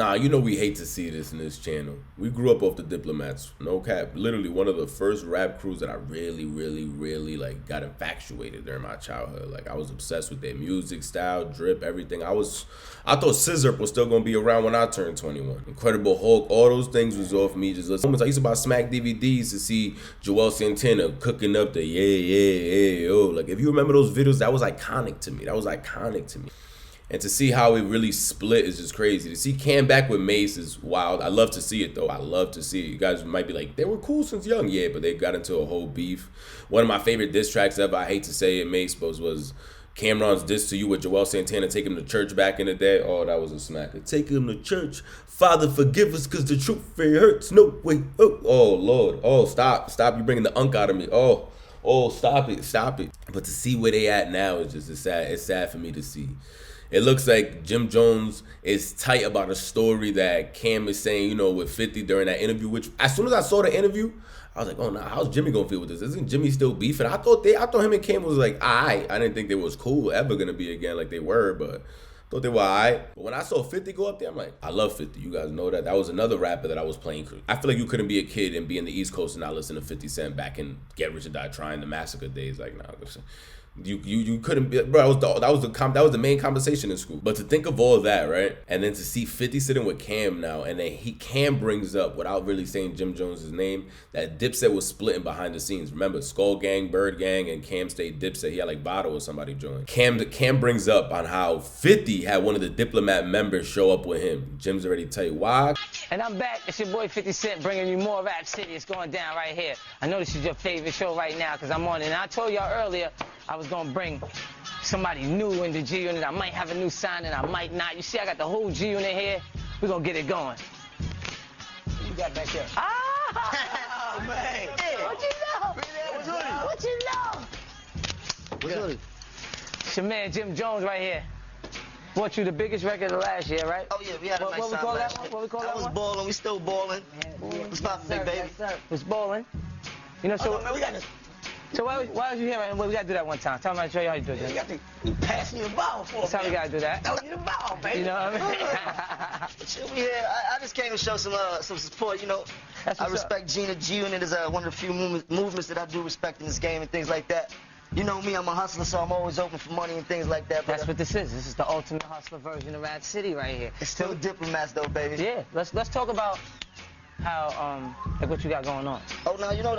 Nah, you know we hate to see this in this channel. We grew up off the Diplomats. No cap. Literally one of the first rap crews that I really like got infatuated during my childhood. Like I was obsessed with their music style, drip, everything. I thought Scissor was still gonna be around when I turned 21. Incredible Hulk, all those things was off me just listening. I used to buy Smack DVDs to see Joel Santana cooking up the yeah, oh. Like if you remember those videos, that was iconic to me. And to see how it really split is just crazy. To see Cam back with Mase is wild. I love to see it though. I love to see it. You guys might be like, they were cool since young. Yeah, but they got into a whole beef. One of my favorite diss tracks ever, I hate to say it, Mase, but was Cameron's diss to you with Joel Santana, take him to church back in the day. Oh, that was a smacker. Take him to church. Father, forgive us because the truth it hurts. No, wait. Oh, Lord. Oh, stop. You bringing the unk out of me. Oh, stop it. But to see where they at now is just it's sad for me to see. It looks like Jim Jones is tight about a story that Cam is saying, you know, with 50 during that interview, which as soon as I saw the interview, I was like, oh, nah, how's Jimmy gonna feel with this? Isn't Jimmy still beefing? I thought him and Cam was like, alright. I didn't think they was cool ever gonna be again like they were, but I thought they were alright. But when I saw 50 go up there, I'm like, I love 50. You guys know that. That was another rapper that I was playing. I feel like you couldn't be a kid and be in the East Coast and not listen to 50 Cent back in Get Rich or Die Trying, the Massacre days. Like, nah, listen. You couldn't be, bro. That was the main conversation in school. But to think of all that, right, and then to see 50 sitting with Cam now, and then Cam brings up without really saying Jim Jones' name that Dipset was splitting behind the scenes. Remember, Skull Gang, Bird Gang, and Cam stayed Dipset. He had like Bottle or somebody join. Cam brings up on how 50 had one of the Diplomat members show up with him. Jim's already tell you why. And I'm back. It's your boy 50 Cent bringing you more Rap City. It's going down right here. I know this is your favorite show right now because I'm on it. And I told y'all earlier I was going to bring somebody new in the G Unit. I might have a new sign and I might not. You see, I got the whole G Unit here. We're going to get it going. What you got back there? Ah! Oh, man. Hey. What you know? What you know? What's It's your man Jim Jones right here. Bought you the biggest record of last year, right? Oh, yeah, we had a nice what we time call last that year. one? What we call that was one? balling. We still balling. What's poppin', baby? Yes, it's balling. You know, so... Oh, no, man, we got this. So why was you here, man? Well, we gotta do that one time. Tell me how to show you how you do that. You got to pass me the ball for That's how we gotta do that. Throw you the ball, baby. You know what I mean? Shit, we here. I just came to show some support, you know. I respect Gina G-Unit is one of the few movements that I do respect in this game and things like that. You know me, I'm a hustler, so I'm always open for money and things like that. But, that's what this is. This is the ultimate hustler version of Rap City right here. It's still Diplomats, though, baby. Yeah, let's talk about how, like what you got going on. Oh, now, you know,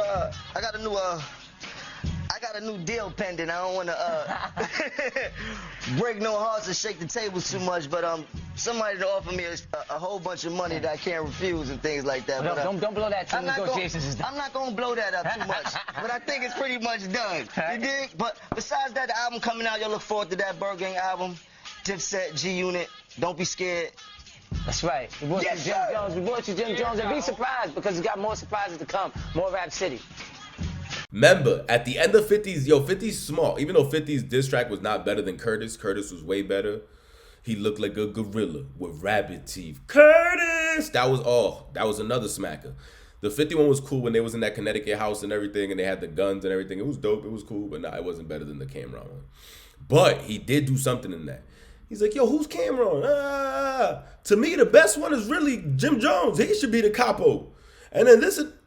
I got a new deal pending. I don't want to break no hearts and shake the tables too much, but somebody to offer me a whole bunch of money that I can't refuse and things like that. Well, but, don't blow that till negotiations is done. I'm not gonna blow that up too much, but I think it's pretty much done. You dig? But besides that, the album coming out, y'all look forward to that Bird Gang album, Dipset, G-Unit. Don't be scared. That's right. We brought you Jim Jones. We brought you Jim Jones, and be surprised because we got more surprises to come. More Rap City. Remember, at the end of 50's, 50's small. Even though 50's diss track was not better than Curtis was way better. He looked like a gorilla with rabbit teeth. Curtis! That was another smacker. The 51 was cool when they was in that Connecticut house and everything, and they had the guns and everything. It was dope. It was cool, but nah, it wasn't better than the Cameron one. But he did do something in that. He's like, yo, who's Cameron? To me, the best one is really Jim Jones. He should be the capo. And then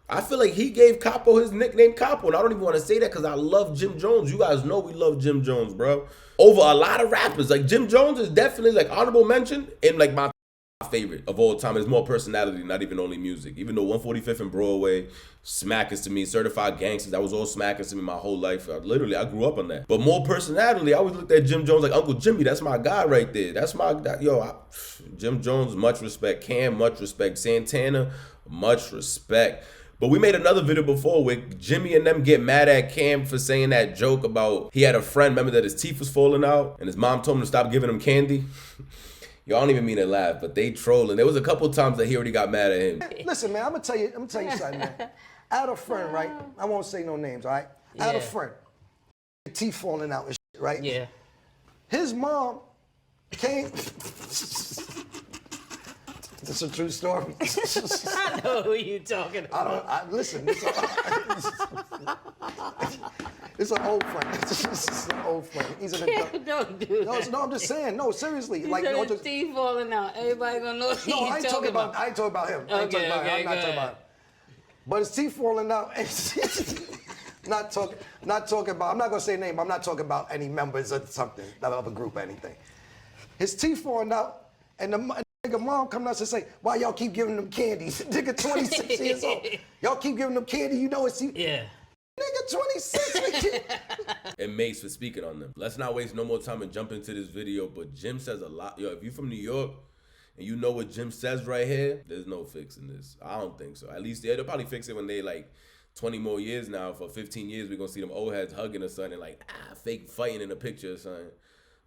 I feel like he gave Capo his nickname Capo, and I don't even want to say that because I love Jim Jones. You guys know we love Jim Jones, bro. Over a lot of rappers. Like, Jim Jones is definitely, like, honorable mention and, like, my favorite of all time. It's more personality, not even only music. Even though 145th and Broadway, smackers to me, Certified Gangsters, that was all smackers to me my whole life. I grew up on that. But more personality, I always looked at Jim Jones like, Uncle Jimmy, that's my guy right there. Jim Jones, much respect. Cam, much respect. Santana, much respect. But we made another video before where Jimmy and them get mad at Cam for saying that joke about he had a friend, remember, that his teeth was falling out and his mom told him to stop giving him candy. Yo, I don't even mean to laugh, but they trolling. There was a couple times that he already got mad at him. Listen, man, I'm gonna tell you something, man. I had a friend, right? I won't say no names, all right? I had a friend. Teeth falling out and shit, right? Yeah. His mom came. This is a true story. I know who you talking about. Listen, it's an old friend. It's an old friend. He's an adult. Don't do that. No, I'm just saying. No, seriously. You Like, said no, his teeth falling out. Everybody gonna know what no, you I ain't talking about. I ain't talking about him. I ain't talking about him. I'm not talking about him. But his teeth falling out. not talking about. I'm not gonna say a name. I'm not talking about any members of something, of a group or anything. His teeth falling out, and the nigga mom coming out and say, "Why y'all keep giving them candies?" Nigga, 26 years old. Y'all keep giving them candy. You know it's Yeah. Nigga, 26. And Mase for speaking on them. Let's not waste no more time and jump into this video. But Jim says a lot. Yo, if you from New York and you know what Jim says right here, there's no fixing this. I don't think so. At least they'll probably fix it when they like 20 more years now. For 15 years, we're gonna see them old heads hugging or something, like fake fighting in a picture or something.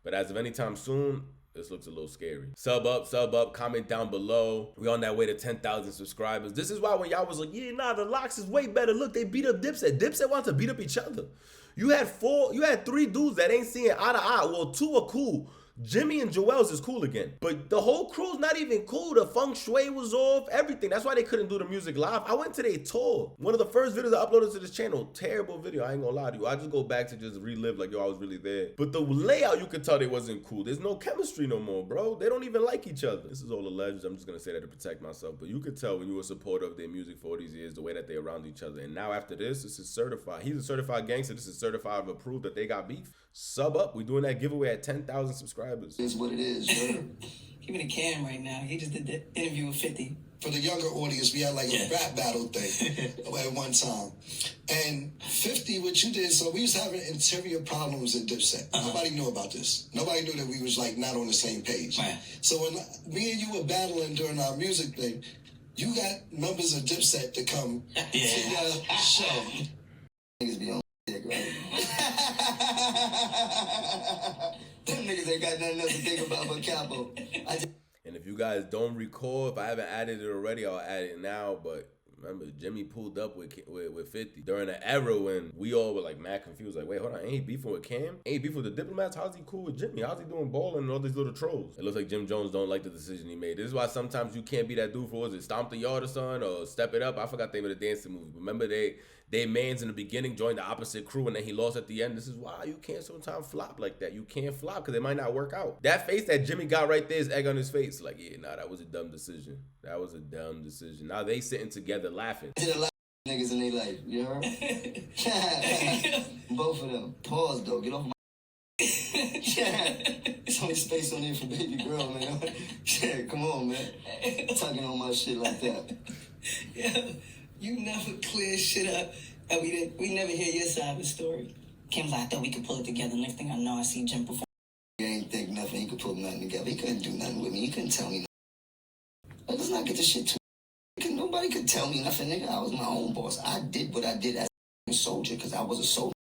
But as of any time soon, this looks a little scary. Sub up, comment down below. We on that way to 10,000 subscribers. This is why when y'all was like, yeah, nah, the Locks is way better. Look, they beat up Dipset. Dipset wants to beat up each other. You had 3 dudes that ain't seeing eye to eye. Well, 2 are cool. Jimmy and Joel's is cool again. But the whole crew's not even cool. The feng shui was off, everything. That's why they couldn't do the music live. I went to their tour. One of the first videos I uploaded to this channel. Terrible video, I ain't gonna lie to you. I just go back to just relive like, yo, I was really there. But the layout, you could tell they wasn't cool. There's no chemistry no more, bro. They don't even like each other. This is all alleged. I'm just gonna say that to protect myself. But you could tell when you were a supporter of their music for all these years, the way that they're around each other. And now after this is certified. He's a certified gangster. This is certified of approved that they got beef. Sub up. We doing that giveaway at 10,000 subscribers. It's what it is, sure. Give me the cam right now. He just did the interview with 50. For the younger audience, we had like a rap battle thing at one time. And 50, what you did, so we was having interior problems in Dipset. Nobody knew about this. Nobody knew that we was like not on the same page. Right. So when me and you were battling during our music thing, you got members of Dipset to come to the show. Niggas be on dick, right? Them niggas ain't got nothing else to think about but Capo. And if you guys don't recall, if I haven't added it already, I'll add it now. But remember, Jimmy pulled up with 50 during an era when we all were like mad confused. Like, wait, hold on, ain't he beefing with Cam? Ain't he beefing with the Diplomats? How's he cool with Jimmy? How's he doing balling and all these little trolls? It looks like Jim Jones don't like the decision he made. This is why sometimes you can't be that dude for, was it Stomp the Yard or something, or Step It Up? I forgot the name of the dancing movie. Remember they mans in the beginning joined the opposite crew and then he lost at the end. This is why you can't sometimes flop like that. You can't flop because it might not work out. That face that Jimmy got right there is egg on his face. Like, yeah, nah, that was a dumb decision. That was a dumb decision. Now they sitting together laughing. Did a lot of niggas in their life, you heard? Both of them. Pause though, get off my It's only space on there for baby girl, man. Yeah, come on, man. Talking on my shit like that. Yeah, you never clear shit up, and we never hear your side of the story. Kim's like, I thought we could pull it together. Next thing I know, I see Jim perform. He ain't think nothing. He could pull nothing together. He couldn't do nothing with me. He couldn't tell me nothing. Let's not get this shit too. Nobody could tell me nothing, nigga. I was my own boss. I did what I did as a soldier because I was a soldier.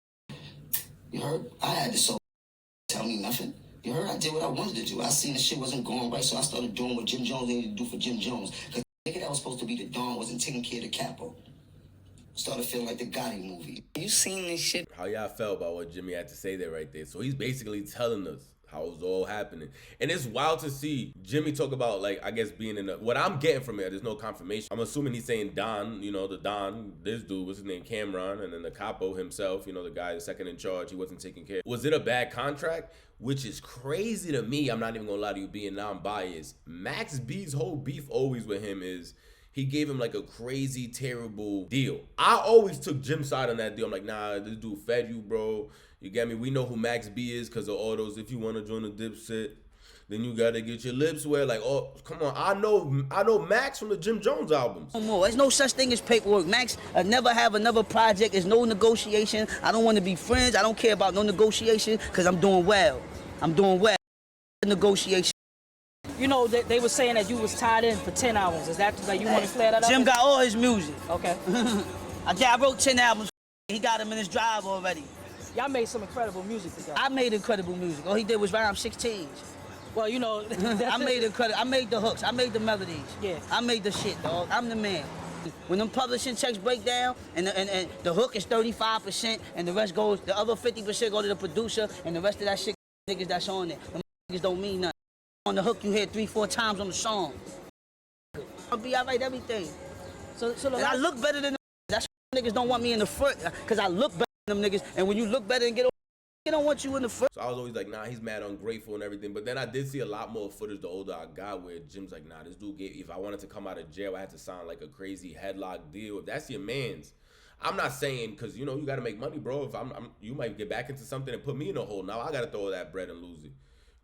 You heard? I had to soldier. Tell me nothing. You heard? I did what I wanted to do. I seen the shit wasn't going right, so I started doing what Jim Jones needed to do for Jim Jones. Because the nigga that was supposed to be the Don wasn't taking care of the capo. Started feeling like the Gotti movie. You seen this shit? How y'all felt about what Jimmy had to say there right there? So he's basically telling us how it was all happening. And it's wild to see Jimmy talk about, like, I guess being in the, what I'm getting from it, there's no confirmation. I'm assuming he's saying Don, you know, the Don, this dude, what's his name, Cameron, and then the capo himself, you know, the guy, the second in charge, he wasn't taking care. Was it a bad contract? Which is crazy to me. I'm not even gonna lie to you, being non-biased. Max B's whole beef always with him is he gave him like a crazy, terrible deal. I always took Jim's side on that deal. I'm like, nah, this dude fed you, bro. You get me? We know who Max B is because of all those. If you want to join the Dipset, then you gotta get your lips wet. Like, oh, come on. I know Max from the Jim Jones albums. No more. There's no such thing as paperwork. Max, I never have another project. There's no negotiation. I don't want to be friends. I don't care about no negotiation because I'm doing well. I'm doing well. Negotiation. You know, they were saying that you was tied in for 10 hours. Is that, like, you want to clear that up? Jim got all his music. Okay. I wrote 10 albums. He got them in his drive already. Y'all made some incredible music together. I made incredible music. All he did was rhyme 16s. Well, you know, I made incredible. I made the hooks. I made the melodies. Yeah. I made the shit, dog. I'm the man. When them publishing checks break down and the hook is 35% and the rest goes, the other 50% go to the producer and the rest of that shit niggas that's on there. Them niggas don't mean nothing. On the hook you hear 3-4 times on the song. I'll be all right, everything. So look, I look better than them. That's why niggas don't want me in the front, because I look better than them niggas. And when you look better and get over, they don't want you in the front. So I was always like, nah, he's mad ungrateful and everything. But then I did see a lot more footage the older I got where Jim's like, nah, this dude if I wanted to come out of jail, I had to sign like a crazy headlock deal. If that's your man's. I'm not saying, because, you know, you got to make money, bro. If you might get back into something and put me in a hole. Now I got to throw all that bread and lose it.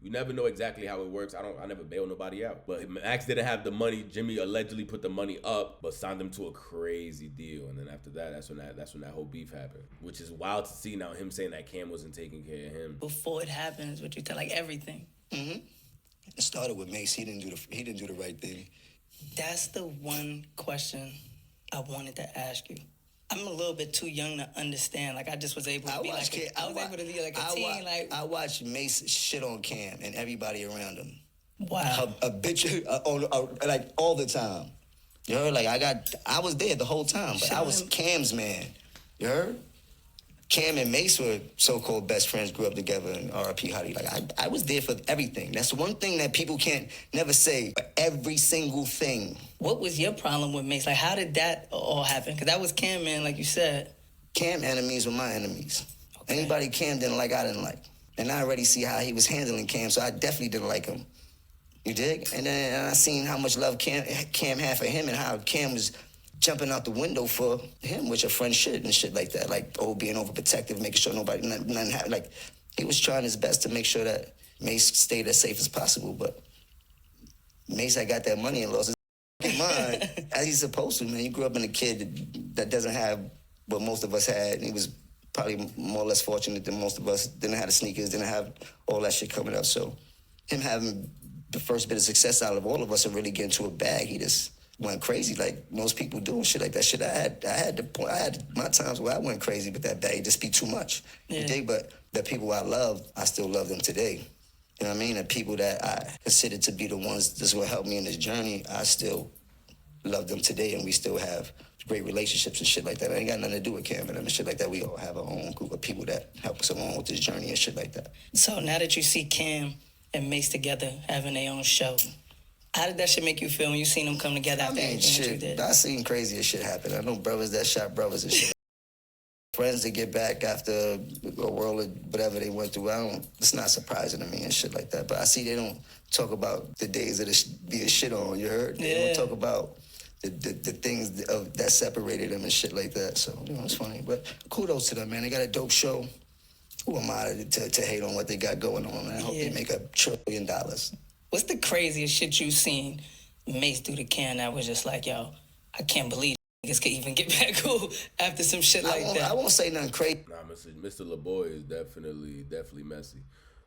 You never know exactly how it works. I never bail nobody out. But Max didn't have the money. Jimmy allegedly put the money up, but signed him to a crazy deal. And then after that, that's when that whole beef happened. Which is wild to see now, him saying that Cam wasn't taking care of him. Before it happens, what you tell, like everything. Mm-hmm. It started with Mase. He didn't do the right thing. That's the one question I wanted to ask you. I'm a little bit too young to understand. Like, I just was able to be like a teen. I watched Mase shit on Cam and everybody around him. Wow. A bitch, like all the time. You heard? Like I was there the whole time, but I was Cam's man. You heard? Cam and Mase were so-called best friends, grew up together, and R.I.P. Hottie. Like, I was there for everything. That's one thing that people can't never say, for every single thing. What was your problem with Mase? Like, how did that all happen? Because that was Cam, man, like you said. Cam enemies were my enemies. Okay. Anybody Cam didn't like, I didn't like. And I already see how he was handling Cam, so I definitely didn't like him. You dig? And then I seen how much love Cam had for him and how Cam was jumping out the window for him, which a friend should and shit like that. Like, being overprotective, making sure nothing happened. Like, he was trying his best to make sure that Mase stayed as safe as possible, but Mase had got that money and lost his mind, as he's supposed to, man. You grew up in a kid that doesn't have what most of us had, and he was probably more or less fortunate than most of us. Didn't have the sneakers, didn't have all that shit coming up. So him having the first bit of success out of all of us and really getting to a bag, he just went crazy like most people do and shit like that. Shit, I had my times where I went crazy with that bag. It just be too much. Yeah. You dig? But the people I love, I still love them today. You know what I mean? The people that I consider to be the ones that's gonna help me in this journey, I still love them today, and we still have great relationships and shit like that. I ain't got nothing to do with Cam and them and shit like that. We all have our own group of people that help us along with this journey and shit like that. So now that you see Cam and Mase together having their own show, how did that shit make you feel when you seen them come together after everything that you did? I seen crazier shit happen. I know brothers that shot brothers and shit. Friends that get back after a world of whatever they went through, it's not surprising to me and shit like that. But I see they don't talk about the days of being shit on, you heard? They don't talk about the things that separated them and shit like that. So, you know, it's funny. But kudos to them, man. They got a dope show. Who am I to hate on what they got going on, man? I hope they make $1 trillion. What's the craziest shit you seen Mase do to Cam that was just like, yo, I can't believe niggas could even get back cool after some shit like that? I won't say nothing crazy. Nah, Mr. LaBoy is definitely messy.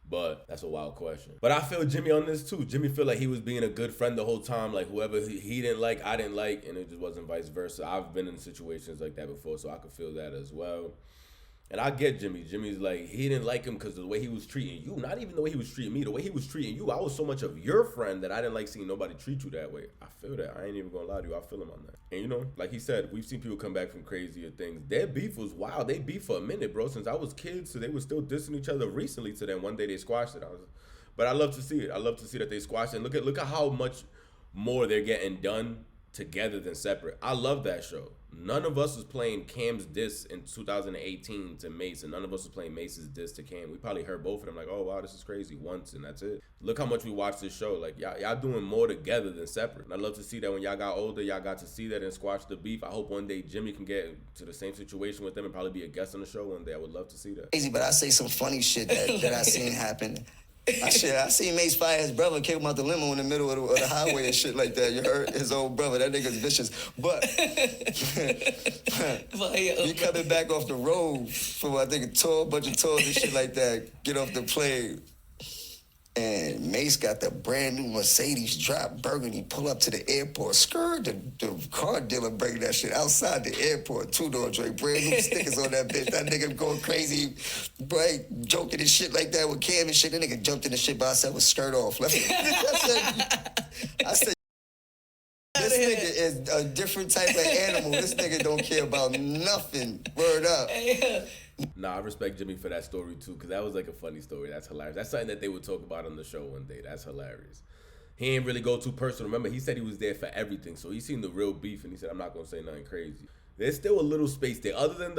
But that's a wild question. But I feel Jimmy on this too. Jimmy feel like he was being a good friend the whole time. Like whoever he didn't like, I didn't like, and it just wasn't vice versa. I've been in situations like that before, so I could feel that as well. And I get Jimmy. Jimmy's like, he didn't like him because of the way he was treating you. Not even the way he was treating me. The way he was treating you. I was so much of your friend that I didn't like seeing nobody treat you that way. I feel that. I ain't even gonna lie to you. I feel him on that. And you know, like he said, we've seen people come back from crazier things. Their beef was wild. They beef for a minute, bro. Since I was kids, so they were still dissing each other recently to them. One day they squashed it. But I love to see it. I love to see that they squashed it. And look at how much more they're getting done together than separate. I love that show. None of us was playing Cam's diss in 2018 to Mase, and none of us was playing Mase's diss to Cam. We probably heard both of them like, oh wow, this is crazy once, and that's it. Look how much we watched this show. Like y'all doing more together than separate. And I love to see that when y'all got older, y'all got to see that and squash the beef. I hope one day Jimmy can get to the same situation with them and probably be a guest on the show one day. I would love to see that. Crazy, but I say some funny shit that I seen happen. I seen Mase fire his brother, kick him out the limo in the middle of the highway and shit like that. You heard? His old brother. That nigga's vicious. But he coming back off the road for, I think, a bunch of tours and shit like that. Get off the plane. And Mase got the brand new Mercedes drop burgundy, pull up to the airport. Skirt, the car dealer bringing that shit outside the airport. Two-door drink, brand new stickers on that bitch. That nigga going crazy, right? Joking and shit like that with Cam and shit. That nigga jumped in the shit by himself with skirt off. I said, this nigga is a different type of animal. This nigga don't care about nothing. Word up. Nah, I respect Jimmy for that story too, because that was like a funny story. That's hilarious. That's something that they would talk about on the show one day. That's hilarious. he ain't really go too personal. Remember, he said he was there for everything, so he seen the real beef, and he said, I'm not gonna say nothing crazy. There's still a little space there. Other than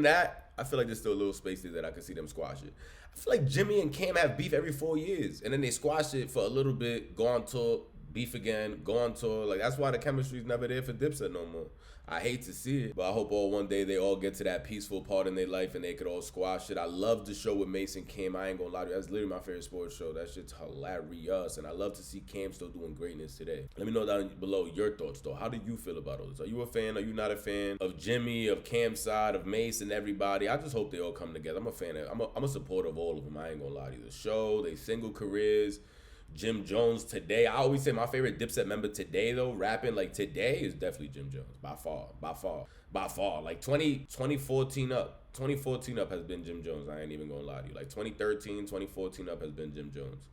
that, I feel like there's still a little space there that I can see them squash it. I feel like Jimmy and Cam have beef every 4 years, and then they squash it for a little bit, go on tour, beef again, go on tour. Like, that's why the chemistry's never there for Dipset no more. I hate to see it, but I hope one day they all get to that peaceful part in their life and they could all squash it. I love the show with Mase and Cam. I ain't gonna lie to you. That's literally my favorite sports show. That shit's hilarious, and I love to see Cam still doing greatness today. Let me know down below your thoughts, though. How do you feel about all this? Are you a fan? Are you not a fan of Jimmy, of Cam's side, of Mase, and everybody? I just hope they all come together. I'm a fan of, I'm a supporter of all of them. I ain't gonna lie to you. The show, they single careers. Jim Jones today. I always say my favorite Dipset member today, though, rapping like today, is definitely Jim Jones. By far. Like 2014 up. 2014 up has been Jim Jones. I ain't even gonna lie to you. Like 2013, 2014 up has been Jim Jones.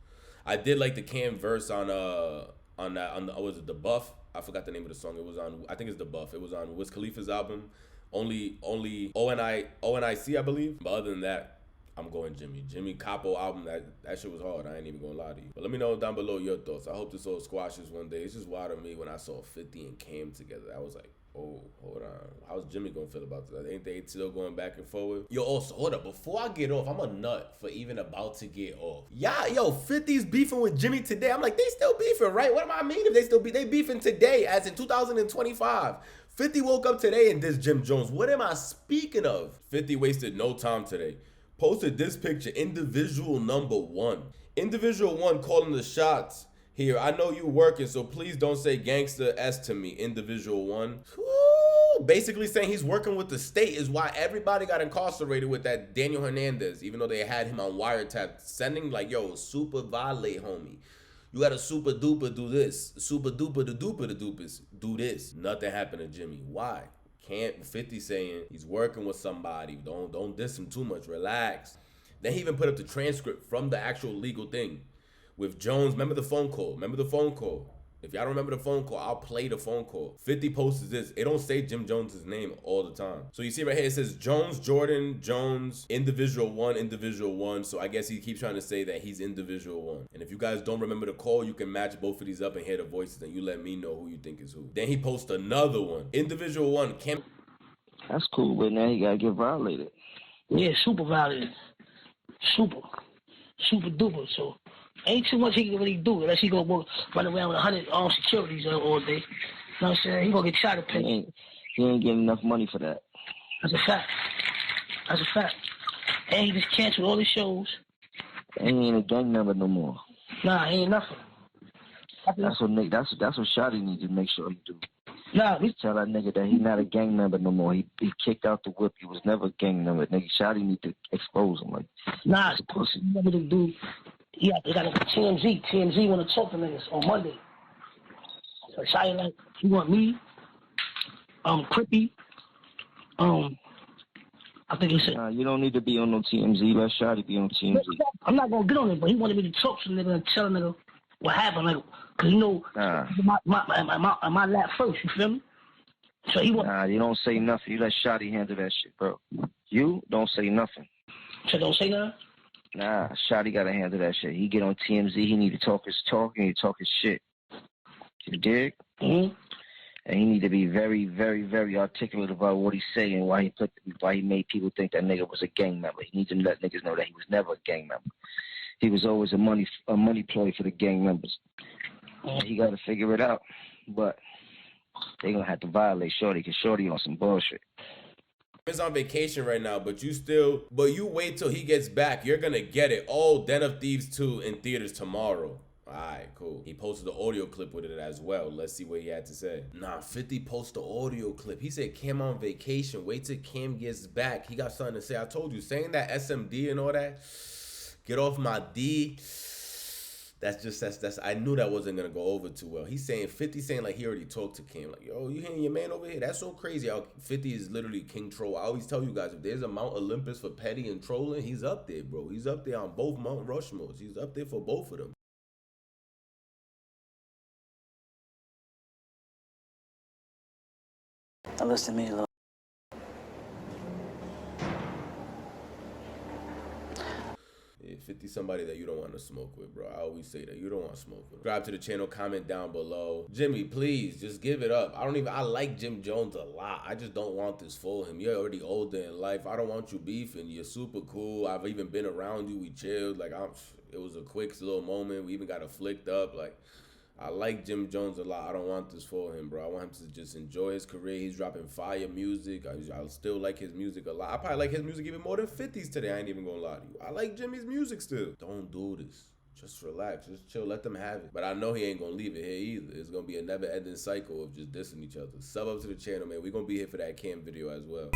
I did like the Cam verse on was it The Buff? I forgot the name of the song. It was on, I think it's The Buff. It was on Wiz Khalifa's album. Only ONIC, I believe. But other than that, I'm going Jimmy. Jimmy Capo album, that shit was hard. I ain't even gonna lie to you. But let me know down below your thoughts. I hope this all squashes one day. It's just wild to me when I saw 50 and Cam together. I was like, oh, hold on. How's Jimmy gonna feel about that? Ain't they still going back and forward? Yo, also, hold up. Before I get off, I'm a nut for even about to get off. Yeah, yo, 50's beefing with Jimmy today. I'm like, they still beefing, right? What do I mean if they still they beefing today, as in 2025? 50 woke up today and dissed Jim Jones. What am I speaking of? 50 wasted no time today. Posted this picture, individual number 1. Individual 1 calling the shots here. I know you working, so please don't say gangster S to me. Individual 1. Woo! Basically saying he's working with the state is why everybody got incarcerated with that Daniel Hernandez, even though they had him on wiretap, sending like, yo, super violate, homie. You gotta super duper do this. Super duper the duper the dupers. Do this. Nothing happened to Jimmy. Why? Can't 50 saying he's working with somebody. Don't diss him too much. Relax. Then he even put up the transcript from the actual legal thing with Jones. Remember the phone call? If y'all don't remember the phone call, I'll play the phone call. 50 posts this. It don't say Jim Jones' name all the time. So you see right here, it says Jones, Jordan, Jones, individual 1. So I guess he keeps trying to say that he's individual 1. And if you guys don't remember the call, you can match both of these up and hear the voices, and you let me know who you think is who. Then he posts another one. Individual 1. That's cool, but now he gotta get violated. Yeah, super violated. Super duper. So ain't too much he can really do unless he gonna run around with 100 armed securities all day. You know what I'm saying? He gonna get shot at penny. He ain't getting enough money for that. That's a fact. And he just canceled all his shows. And he ain't a gang member no more. Nah, he ain't nothing. That's what Shotty needs to make sure he do. Nah, tell that nigga that he's not a gang member no more. He kicked out the whip. He was never a gang member. Nigga, Shotty need to expose him. Like, nah, it's a pussy. You never do. Yeah, they got a TMZ. TMZ want to talk to niggas on Monday. So Shotty like, you want me? Crippy. I think he said. Nah, you don't need to be on no TMZ. Let Shotty be on TMZ. I'm not gonna get on it, but he wanted me to talk to the nigga and tell the nigga what happened, like, cause you know, my lap first. You feel me? So he want. Nah, you don't say nothing. You let Shotty handle that shit, bro. You don't say nothing. So don't say nothing. Nah, Shotty gotta handle that shit. He get on TMZ. He need to talk his talk and he talk his shit. You dig? Mm-hmm. And he need to be very, very, very articulate about what he's saying, why he made people think that nigga was a gang member. He needs to let niggas know that he was never a gang member. He was always a money ploy for the gang members. And he got to figure it out. But they going to have to violate Shorty because Shorty on some bullshit. He's on vacation right now, but you wait till he gets back. You're going to get it. Oh, Den of Thieves 2 in theaters tomorrow. All right, cool. He posted the audio clip with it as well. Let's see what he had to say. Nah, 50 posted the audio clip. He said Cam on vacation. Wait till Cam gets back. He got something to say. I told you, saying that SMD and all that. Get off my D. That's I knew that wasn't gonna go over too well. He's saying 50 saying like he already talked to Cam. Like, yo, you hearing your man over here? That's so crazy. How 50 is literally king troll. I always tell you guys, if there's a Mount Olympus for petty and trolling, he's up there, bro. He's up there on both Mount Rushmores. He's up there for both of them. Now listen to me, little. Yeah, shit. 50 somebody that you don't want to smoke with, bro. I always say that. You don't want to smoke with. Subscribe to the channel, comment down below. Jimmy, please, just give it up. I like Jim Jones a lot. I just don't want this for him. You're already older in life. I don't want you beefing. You're super cool. I've even been around you. We chilled. Like, it was a quick little moment. We even got it flicked up. Like, I like Jim Jones a lot. I don't want this for him, bro. I want him to just enjoy his career. He's dropping fire music. I still like his music a lot. I probably like his music even more than 50's today. I ain't even gonna lie to you. I like Jimmy's music still. Don't do this. Just relax. Just chill. Let them have it. But I know he ain't gonna leave it here either. It's gonna be a never-ending cycle of just dissing each other. Sub up to the channel, man. We're gonna be here for that Cam video as well.